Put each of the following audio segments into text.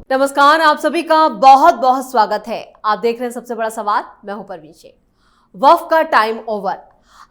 नमस्कार, आप सभी का बहुत बहुत स्वागत है। आप देख रहे हैं सबसे बड़ा सवाल। मैं हूं परवीन शेख। वक्फ का टाइम ओवर।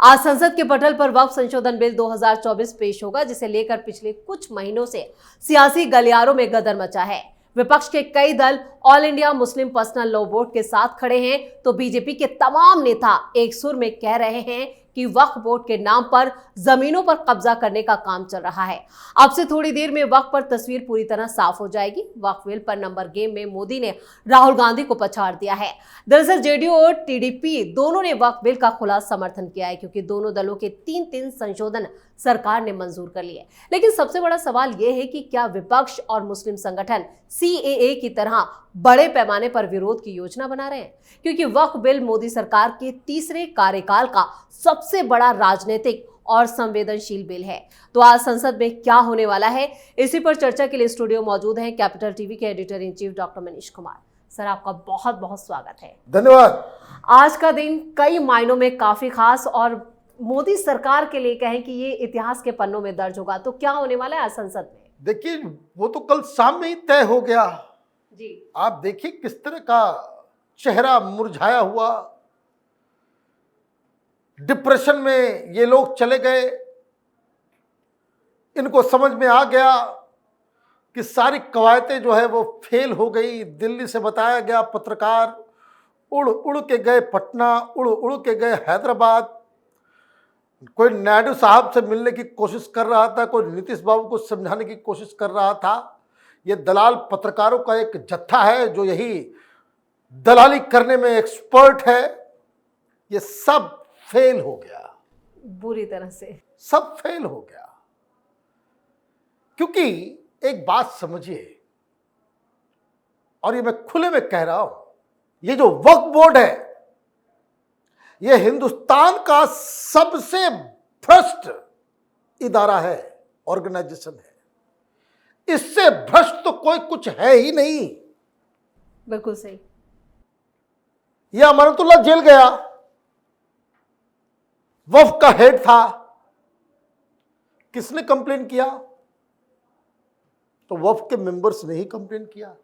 आज संसद के पटल पर वक्फ संशोधन बिल 2024 पेश होगा, जिसे लेकर पिछले कुछ महीनों से सियासी गलियारों में गदर मचा है। विपक्ष के कई दल all India Muslim personal law board के साथ खड़े हैं, तो बीजेपी के तमाम नेता एक सुर में कह रहे हैं कि वक्फ बोर्ड के नाम पर जमीनों पर कब्जा करने का काम चल रहा है। अब से थोड़ी देर में वक्फ पर तस्वीर पूरी तरह साफ हो जाएगी। वक्फ बिल पर नंबर गेम में मोदी ने राहुल गांधी को पछाड़ दिया है। दरअसल जेडीयू और टीडीपी दोनों ने वक्फ बिल का खुला समर्थन किया है, क्योंकि दोनों दलों के 3-3 संशोधन सरकार ने मंजूर कर लिए। लेकिन सबसे बड़ा सवाल यह है कि क्या विपक्ष और मुस्लिम संगठन सीएए की तरह बड़े पैमाने पर विरोध की योजना बना रहे हैं? क्योंकि वक्फ बिल मोदी सरकार के तीसरे कार्यकाल का सबसे बड़ा राजनीतिक और संवेदनशील बिल है। तो आज संसद में क्या होने वाला है, इसी पर चर्चा के लिए स्टूडियो मौजूद हैं कैपिटल टीवी के editor in chief doctor Manish Kumar. Sir, आपका बहुत बहुत स्वागत है। धन्यवाद। आज का दिन कई मायनों में काफी खास और मोदी सरकार के लिए कहें कि ये इतिहास के पन्नों में दर्ज होगा। तो क्या होने वाला है आज संसद में? देखिए, वो तो कल शाम में ही तय हो गया जी। आप देखिए किस तरह का चेहरा मुरझाया हुआ, डिप्रेशन में ये लोग चले गए। इनको समझ में आ गया कि सारी कवायतें जो है वो फेल हो गई। दिल्ली से बताया गया पत्रकार उड़ उड़ के गए पटना, उड़ उड़ के गए हैदराबाद। कोई नायडू साहब से मिलने की कोशिश कर रहा था, कोई नीतीश बाबू को समझाने की कोशिश कर रहा था। ये दलाल पत्रकारों का एक जत्था है जो यही दलाली करने में एक्सपर्ट है। ये सब फेल हो गया, बुरी तरह से सब फेल हो गया। क्योंकि एक बात समझिए, और ये मैं खुले में कह रहा हूं, ये जो वक्फ बोर्ड है ये हिंदुस्तान का सबसे भ्रष्ट इदारा है, ऑर्गेनाइजेशन है। इससे भ्रष्ट तो कोई कुछ है ही नहीं। बिल्कुल सही। यह अमानतुल्लाह जेल गया, वक्फ का हेड था। किसने कंप्लेन किया? तो वक्फ के मेंबर्स ने ही कंप्लेन किया।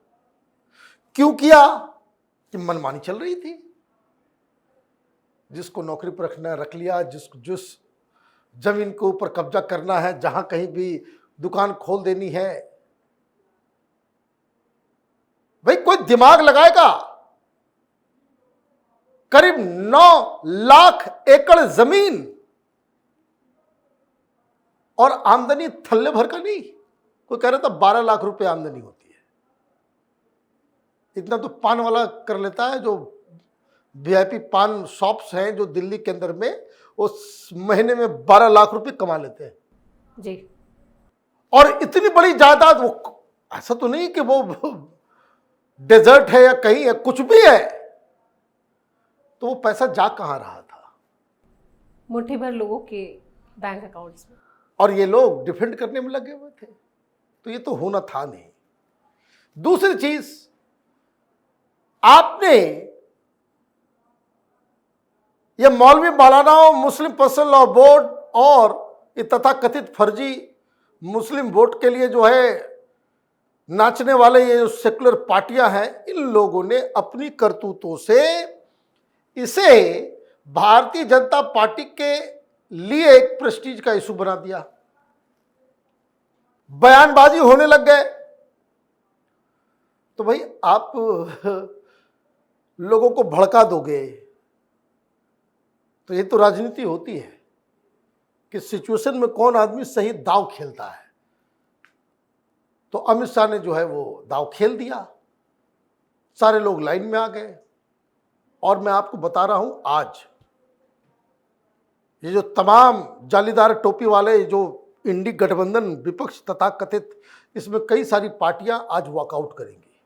क्यों किया? कि मनमानी चल रही थी। जिसको नौकरी पर रखना रख लिया, जिस जमीन के ऊपर कब्जा करना है, जहां कहीं भी दुकान खोल देनी है। भाई कोई दिमाग लगाएगा? करीब 9 लाख एकड़ जमीन और आमदनी थल्ले भर का नहीं। कोई कह रहा था 12 लाख रुपए आमदनी होती है। इतना तो पान वाला कर लेता है, जो वीआईपी पान शॉप्स हैं जो दिल्ली के अंदर में, उस महीने में 12 लाख रुपए कमा लेते हैं जी। और इतनी बड़ी जायदाद, वो ऐसा तो नहीं कि वो डेजर्ट है या कहीं है, कुछ भी है। तो वो पैसा जा कहां रहा था? मुट्ठी भर लोगों के बैंक अकाउंट्स में। और ये लोग डिफेंड करने में लगे हुए थे। तो ये तो होना था नहीं। दूसरी चीज, आपने ये मौलवी मौलानाओं, मुस्लिम पर्सनल लॉ बोर्ड और ये तथाकथित फर्जी मुस्लिम वोट के लिए जो है नाचने वाले ये जो सेकुलर पार्टियां हैं, इन लोगों ने अपनी करतूतों से इसे भारतीय जनता पार्टी के लिए एक प्रेस्टीज का इशू बना दिया। बयानबाजी होने लग गए। तो भाई आप लोगों को भड़का दोगे तो ये तो राजनीति होती है कि सिचुएशन में कौन आदमी सही दांव खेलता है। तो अमित शाह ने जो है वो दांव खेल दिया। सारे लोग लाइन में आ गए। और मैं आपको बता रहा हूं, आज ये जो तमाम जालीदार टोपी वाले जो इंडी गठबंधन विपक्ष तथा कथित, इसमें कई सारी पार्टियां आज वॉकआउट करेंगी।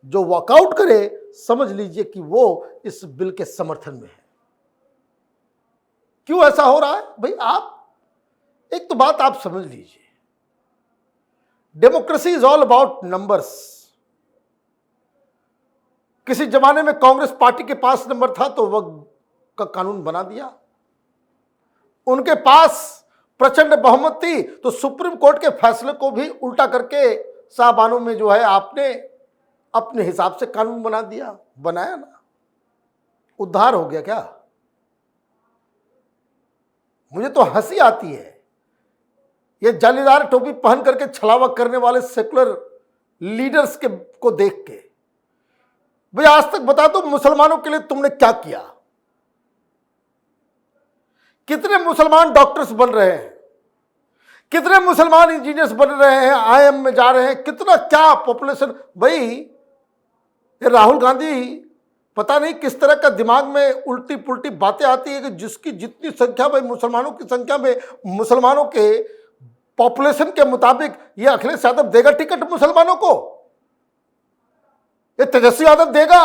जो वॉकआउट करे समझ लीजिए कि वो इस बिल के समर्थन में है। क्यों ऐसा हो रहा है? भाई आप एक तो बात आप समझ लीजिए, democracy is all about numbers. किसी जमाने में कांग्रेस पार्टी के पास नंबर था तो वह का कानून बना दिया। उनके पास प्रचंड बहुमत थी तो सुप्रीम कोर्ट के फैसले को भी उल्टा करके साहबानों में जो है आपने अपने हिसाब से कानून बना दिया, बनाया ना, उद्धार हो गया क्या? मुझे तो हंसी आती है ये जालीदार टोपी पहन करके छलावा करने वाले सेकुलर लीडर्स को देख के। भाई आज तक बता दो, मुसलमानों के लिए तुमने क्या किया? कितने मुसलमान डॉक्टर्स बन रहे हैं, कितने मुसलमान इंजीनियर्स बन रहे हैं, आईएम में जा रहे हैं, कितना क्या पॉपुलेशन। भाई ये राहुल गांधी पता नहीं किस तरह का दिमाग में उल्टी पुल्टी बातें आती है कि जिसकी जितनी संख्या, भाई मुसलमानों की संख्या में, मुसलमानों के पॉपुलेशन के मुताबिक ये अखिलेश यादव देगा टिकट मुसलमानों को, ये तेजस्वी यादव देगा।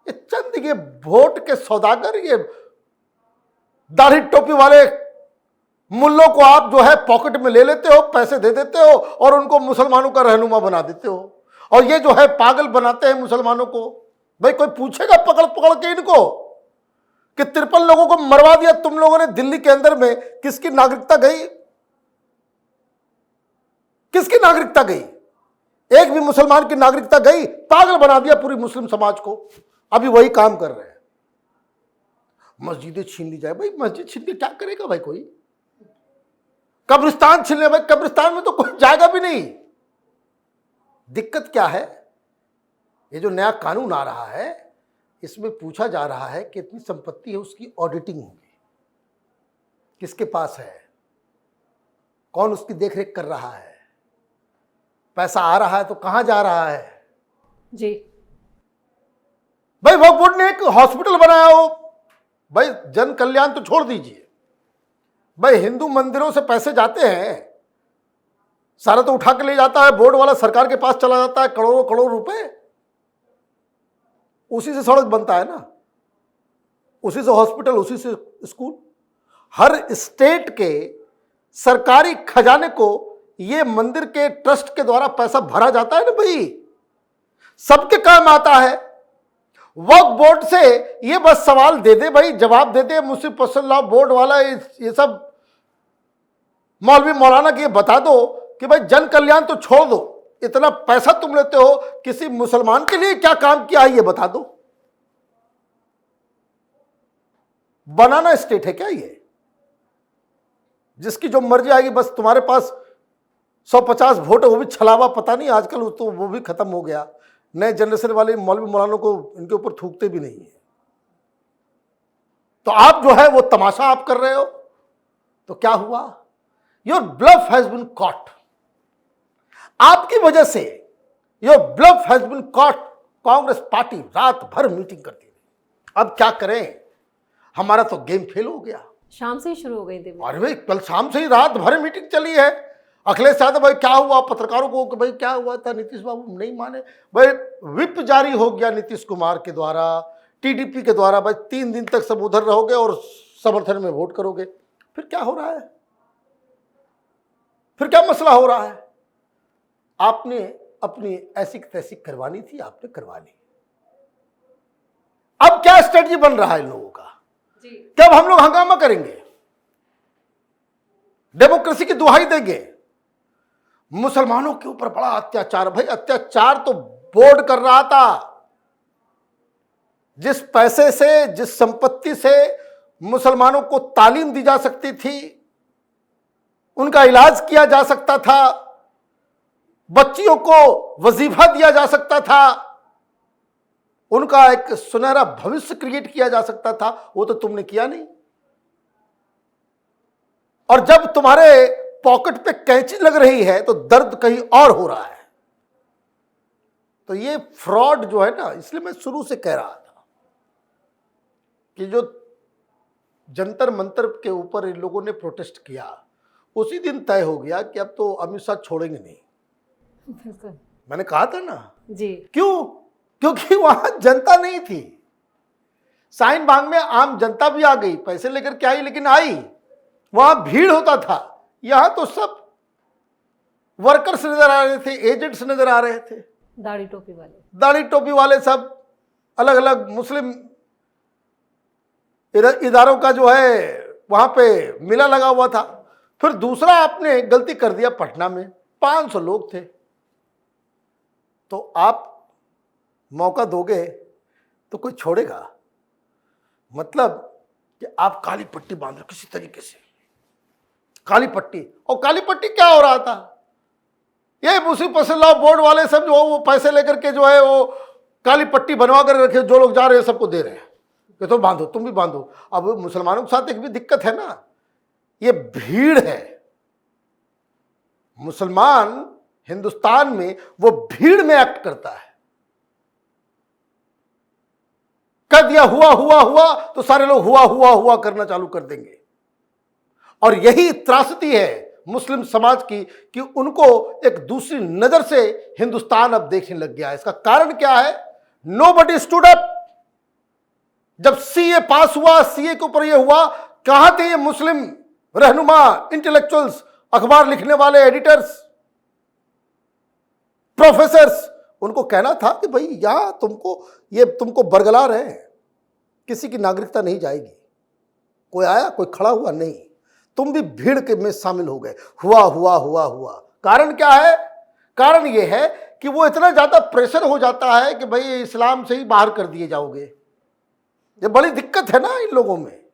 ये चंद ये वोट के सौदागर, ये दाढ़ी टोपी वाले मुल्लों को आप जो है पॉकेट में ले लेते हो, पैसे दे देते हो और उनको मुसलमानों का रहनुमा बना देते हो। और ये जो है पागल बनाते हैं मुसलमानों को। भाई कोई पूछेगा पकड़ पकड़ के इनको कि 53 लोगों को मरवा दिया तुम लोगों ने दिल्ली के अंदर में, किसकी नागरिकता गई? किसकी नागरिकता गई? एक भी मुसलमान की नागरिकता गई? पागल बना दिया पूरी मुस्लिम समाज को। अभी वही काम कर रहे हैं, मस्जिदें छीन ली जाए। भाई मस्जिद छीन के क्या करेगा भाई कोई? कब्रिस्तान छीन ले, भाई कब्रिस्तान में तो कोई जाएगा भी नहीं। दिक्कत क्या है? ये जो नया कानून आ रहा है इसमें पूछा जा रहा है कि इतनी संपत्ति है उसकी ऑडिटिंग होगी, किसके पास है, कौन उसकी देखरेख कर रहा है, पैसा आ रहा है तो कहां जा रहा है। जी भाई वक्फ बोर्ड ने एक हॉस्पिटल बनाया हो, भाई जन कल्याण तो छोड़ दीजिए, भाई हिंदू मंदिरों से पैसे जाते हैं, सारा तो उठा के ले जाता है बोर्ड वाला, सरकार के पास चला जाता है, करोड़ों करोड़ रुपए, उसी से सड़क बनता है ना, उसी से हॉस्पिटल, उसी से स्कूल। हर स्टेट के सरकारी खजाने को ये मंदिर के ट्रस्ट के द्वारा पैसा भरा जाता है ना भाई, सबके काम आता है। वक्फ बोर्ड से ये बस सवाल दे दे भाई, जवाब दे दे मुस्लिम पर्सनल लॉ बोर्ड वाला, ये सब मौलवी मौलाना की, ये बता दो कि भाई जन कल्याण तो छोड़ दो, इतना पैसा तुम लेते हो, किसी मुसलमान के लिए क्या काम किया है ये बता दो। बनाना स्टेट है क्या ये, जिसकी जो मर्जी आएगी, बस तुम्हारे पास 150 वोट है, वो भी छलावा, पता नहीं आजकल तो वो भी खत्म हो गया। नए जनरेशन वाले मौलवी मौलानों को इनके ऊपर थूकते भी नहीं है। तो आप जो है वो तमाशा आप कर रहे हो, तो क्या हुआ? Your bluff has been caught. आपकी वजह से your bluff has been caught. Congress party रात भर मीटिंग करती रही। अब क्या करें, हमारा तो गेम फेल हो गया। शाम से ही शुरू हो गई थी। अरे भाई कल शाम से ही रात भर मीटिंग चली है। अखिलेश यादव भाई क्या हुआ, पत्रकारों को कि भाई क्या हुआ था, नीतीश बाबू नहीं माने। भाई विप जारी हो गया नीतीश कुमार के द्वारा, टीडीपी के द्वारा, भाई 3 दिन तक सब उधर रहोगे और समर्थन में वोट करोगे। फिर क्या हो रहा है, फिर क्या मसला हो रहा है? आपने अपनी ऐसी तैसी करवानी थी, आपने करवा ली। अब क्या स्ट्रेटजी बन रहा है इन लोगों का? कब हम लोग हंगामा करेंगे, डेमोक्रेसी की दुहाई देंगे? मुसलमानों के ऊपर बड़ा अत्याचार। भाई अत्याचार तो बोर्ड कर रहा था। जिस पैसे से, जिस संपत्ति से मुसलमानों को तालीम दी जा सकती थी, उनका इलाज किया जा सकता था, बच्चियों को वजीफा दिया जा सकता था, उनका एक सुनहरा भविष्य क्रिएट किया जा सकता था, वो तो तुमने किया नहीं। और जब तुम्हारे पॉकेट पे कैंची लग रही है तो दर्द कहीं और हो रहा है। तो ये फ्रॉड जो है ना, इसलिए मैं शुरू से कह रहा था कि जो जंतर मंतर के ऊपर इन लोगों ने प्रोटेस्ट किया, उसी दिन तय हो गया कि अब तो अमित शाह छोड़ेंगे नहीं। बिल्कुल, मैंने कहा था ना जी। क्यों? क्योंकि वहां जनता नहीं थी। साइन बाग में आम जनता भी आ गई, पैसे लेकर के आई, लेकिन आई। वहां भीड़ होता था। यहां तो सब वर्कर्स नजर आ रहे थे, एजेंट्स नजर आ रहे थे, दाढ़ी टोपी वाले, दाढ़ी टोपी वाले, सब अलग अलग मुस्लिम इदारों का जो है वहां पे मिला लगा हुआ था। फिर दूसरा आपने गलती कर दिया, पटना में 500 लोग थे। तो आप मौका दोगे तो कोई छोड़ेगा? मतलब कि आप काली पट्टी बांध लो किसी तरीके से, काली पट्टी। और काली पट्टी क्या हो रहा था? ये मुस्लिम पर्सनल लॉ बोर्ड वाले सब जो वो पैसे लेकर के जो है वो काली पट्टी बनवा कर रखे, जो लोग जा रहे हैं सबको दे रहे हैं कि तुम बांधो, तुम भी बांधो। अब मुसलमानों के साथ एक भी दिक्कत है ना, ये भीड़ है। मुसलमान हिंदुस्तान में वो भीड़ में एक्ट करता है। कर दिया हुआ हुआ हुआ तो सारे लोग हुआ हुआ हुआ करना चालू कर देंगे। और यही त्रासदी है मुस्लिम समाज की कि उनको एक दूसरी नजर से हिंदुस्तान अब देखने लग गया है। इसका कारण क्या है? Nobody stood up. जब सीए पास हुआ, सीए के ऊपर यह हुआ, कहां थे ये मुस्लिम रहनुमा, इंटेलेक्चुअल्स, अखबार लिखने वाले, एडिटर्स, प्रोफेसर्स? उनको कहना था कि भाई यहां तुमको बरगला रहे हैं, किसी की नागरिकता नहीं जाएगी। कोई आया, कोई खड़ा हुआ नहीं, तुम भी भीड़ के में शामिल हो गए, हुआ हुआ हुआ हुआ। कारण क्या है? कारण यह है कि वो इतना ज्यादा प्रेशर हो जाता है कि भाई इस्लाम से ही बाहर कर दिए जाओगे। ये बड़ी दिक्कत है ना इन लोगों में।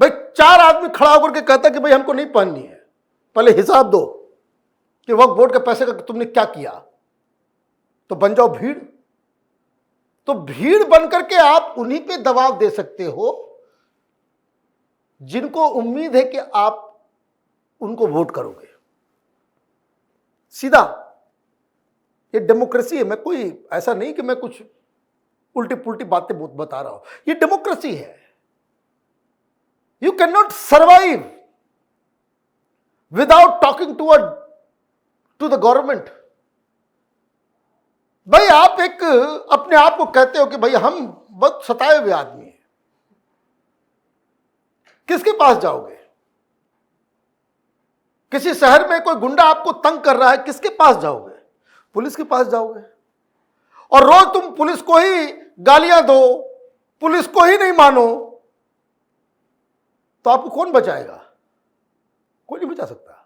भाई 4 आदमी खड़ा होकर के कहता कि भाई हमको नहीं पहननी है, पहले हिसाब दो कि वक्फ बोर्ड के पैसे का तुमने क्या किया, तो बन जाओ भीड़। तो भीड़ बनकर के आप उन्हीं पे दबाव दे सकते हो जिनको उम्मीद है कि आप उनको वोट करोगे। सीधा ये डेमोक्रेसी है। मैं कोई ऐसा नहीं कि मैं कुछ उल्टी पुल्टी बातें बता रहा हूं, ये डेमोक्रेसी है। You can not survive without talking to the government. भाई आप एक अपने आप को कहते हो कि भाई हम बहुत सताए हुए आदमी हैं, किसके पास जाओगे? किसी शहर में कोई गुंडा आपको तंग कर रहा है, किसके पास जाओगे? पुलिस के पास जाओगे। और रोज तुम पुलिस को ही गालियां दो, पुलिस को ही नहीं मानो, तो आपको कौन बचाएगा? कोई नहीं बचा सकता।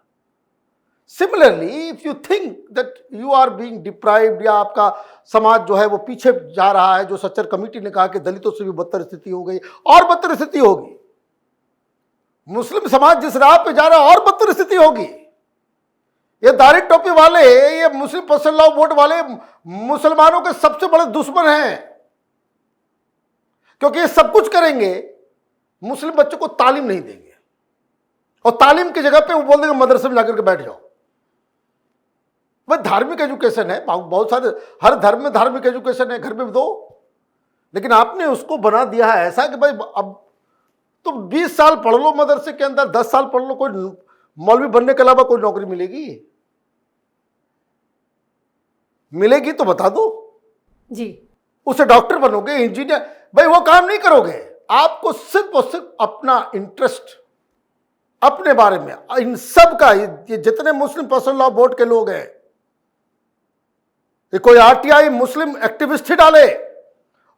Similarly if you think that you are being deprived, या आपका समाज जो है वो पीछे जा रहा है, जो सच्चर कमेटी ने कहा कि दलितों से भी बदतर स्थिति हो गई, और बदतर स्थिति होगी। मुस्लिम समाज जिस राह पे जा रहा है और बदतर स्थिति होगी। ये दाढ़ी टोपी वाले, ये मुस्लिम पर्सनल लॉ बोर्ड वाले मुसलमानों के सबसे बड़े दुश्मन हैं, क्योंकि ये सब कुछ करेंगे, मुस्लिम बच्चों को तालीम नहीं देंगे। और तालीम की जगह पे वो बोल देंगे मदरसे में जाकर के बैठ जाओ। वह धार्मिक एजुकेशन है, बहुत सारे, हर धर्म में धार्मिक एजुकेशन है, घर में दो। लेकिन आपने उसको बना दिया है ऐसा कि भाई अब तो 20 साल पढ़ लो मदरसे के अंदर, 10 साल पढ़ लो, कोई मौलवी बनने के अलावा कोई नौकरी मिलेगी? मिलेगी तो बता दो जी। उसे डॉक्टर बनोगे, इंजीनियर, भाई वो काम नहीं करोगे। आपको सिर्फ और सिर्फ अपना इंटरेस्ट, अपने बारे में, इन सब का, ये जितने मुस्लिम पर्सनल लॉ बोर्ड के लोग हैं, ये कोई आरटीआई मुस्लिम एक्टिविस्ट ही डाले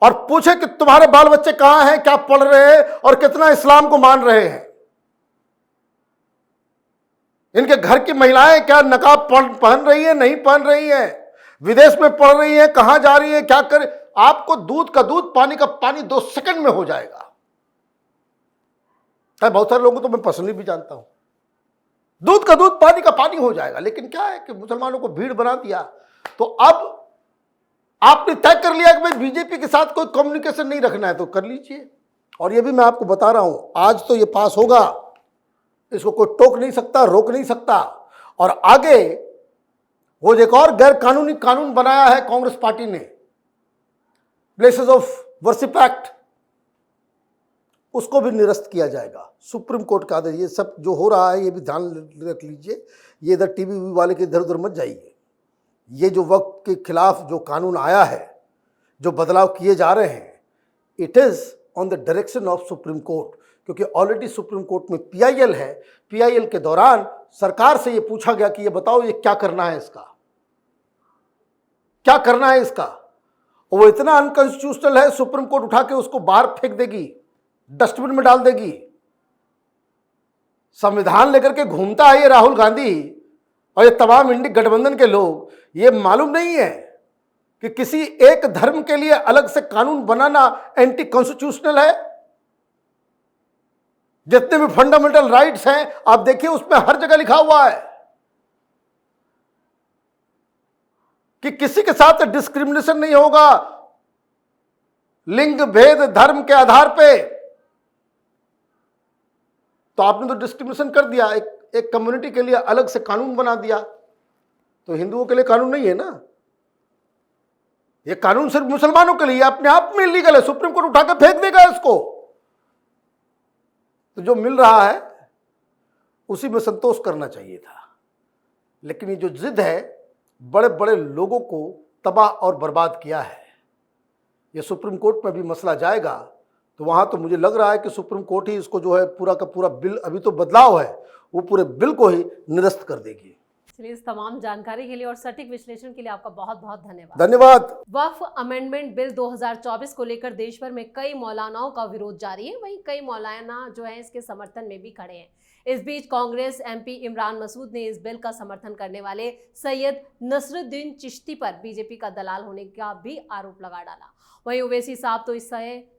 और पूछे कि तुम्हारे बाल बच्चे कहां हैं, क्या पढ़ रहे हैं और कितना इस्लाम को मान रहे हैं। इनके घर की महिलाएं क्या नकाब पहन रही है, नहीं पहन रही है, विदेश में पढ़ रही है, कहां जा रही है, क्या कर। आपको दूध का दूध, पानी का पानी 2 सेकंड में हो जाएगा। बहुत सारे लोगों को तो मैं पर्सनली भी जानता हूं, दूध का दूध, पानी का पानी हो जाएगा। लेकिन क्या है कि मुसलमानों को भीड़ बना दिया। तो अब आपने तय कर लिया कि भाई बीजेपी के साथ कोई कम्युनिकेशन नहीं रखना है, तो कर लीजिए। और ये भी मैं आपको बता रहा हूं, आज तो ये पास होगा, इसको कोई टोक नहीं सकता, रोक नहीं सकता। और आगे वो एक और गैर कानूनी कानून बनाया है कांग्रेस पार्टी ने, प्लेसेस ऑफ वर्शिप एक्ट, उसको भी निरस्त किया जाएगा। सुप्रीम कोर्ट का आदेश। ये सब जो हो रहा है ये भी ध्यान रख लीजिए, ये इधर टीवी वाले के इधर उधर मत जाइए। ये जो वक्त के खिलाफ जो कानून आया है, जो बदलाव किए जा रहे हैं, it is on the direction of supreme court, क्योंकि ऑलरेडी सुप्रीम कोर्ट में पीआईएल है। पीआईएल के दौरान सरकार से ये पूछा गया कि ये बताओ ये क्या करना है, इसका क्या करना है इसका। और वो इतना अनकॉन्स्टिट्यूशनल है, सुप्रीम कोर्ट उठा के उसको बाहर फेंक देगी, डस्टबिन में डाल देगी। संविधान लेकर के घूमता है ये राहुल गांधी, और ये तमाम इंडी गठबंधन के लोग, ये मालूम नहीं है कि किसी एक धर्म के लिए अलग से कानून बनाना एंटी कॉन्स्टिट्यूशनल है। जितने भी फंडामेंटल राइट्स हैं आप देखिए उसमें हर जगह लिखा हुआ है कि किसी के साथ डिस्क्रिमिनेशन नहीं होगा लिंग भेद धर्म के आधार पे। तो आपने तो डिस्क्रिमिनेशन कर दिया, एक कम्युनिटी के लिए अलग से कानून बना दिया, तो हिंदुओं के लिए कानून नहीं है ना, ये कानून सिर्फ मुसलमानों के लिए अपने आप में इलीगल है। सुप्रीम कोर्ट उठा के फेंक देगा इसको। तो जो मिल रहा है उसी में संतोष करना चाहिए था, लेकिन ये जो जिद है बड़े बड़े लोगों को तबाह और बर्बाद किया है। ये सुप्रीम कोर्ट में भी मसला जाएगा तो वहां तो मुझे लग रहा है कि सुप्रीम कोर्ट ही इसको जो है पूरा का पूरा बिल, अभी तो बदलाव है, वो पूरे बिल को ही निरस्त कर देगी। चलिए, इस तमाम जानकारी के लिए और सटीक विश्लेषण के लिए आपका बहुत बहुत धन्यवाद। धन्यवाद। वक्फ अमेंडमेंट बिल 2024 को लेकर देश भर में कई मौलानाओं का विरोध जारी है, वहीं कई मौलाना जो है इसके समर्थन में भी खड़े हैं। इस बीच कांग्रेस एमपी इमरान मसूद ने इस बिल का समर्थन करने वाले सैयद नसरुद्दीन चिश्ती पर बीजेपी का दलाल होने का भी आरोप लगा डाला। वहीं ओवैसी साहब तो इस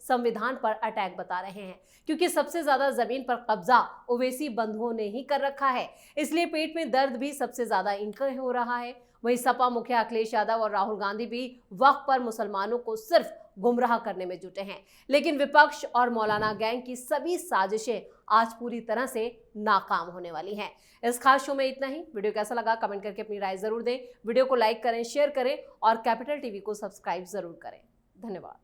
संविधान पर अटैक बता रहे हैं, क्योंकि सबसे ज्यादा जमीन पर कब्जा ओवैसी बंधुओं ने ही कर रखा है, इसलिए पेट में दर्द भी सबसे ज्यादा इनका हो रहा है। वहीं सपा मुखिया अखिलेश यादव और राहुल गांधी भी वक्फ पर मुसलमानों को सिर्फ गुमराह करने में जुटे हैं, लेकिन विपक्ष और मौलाना गैंग की सभी साजिशें आज पूरी तरह से नाकाम होने वाली हैं। इस खास शो में इतना ही। वीडियो कैसा लगा कमेंट करके अपनी राय जरूर दें। वीडियो को लाइक करें, शेयर करें और कैपिटल टीवी को सब्सक्राइब जरूर करें। धन्यवाद।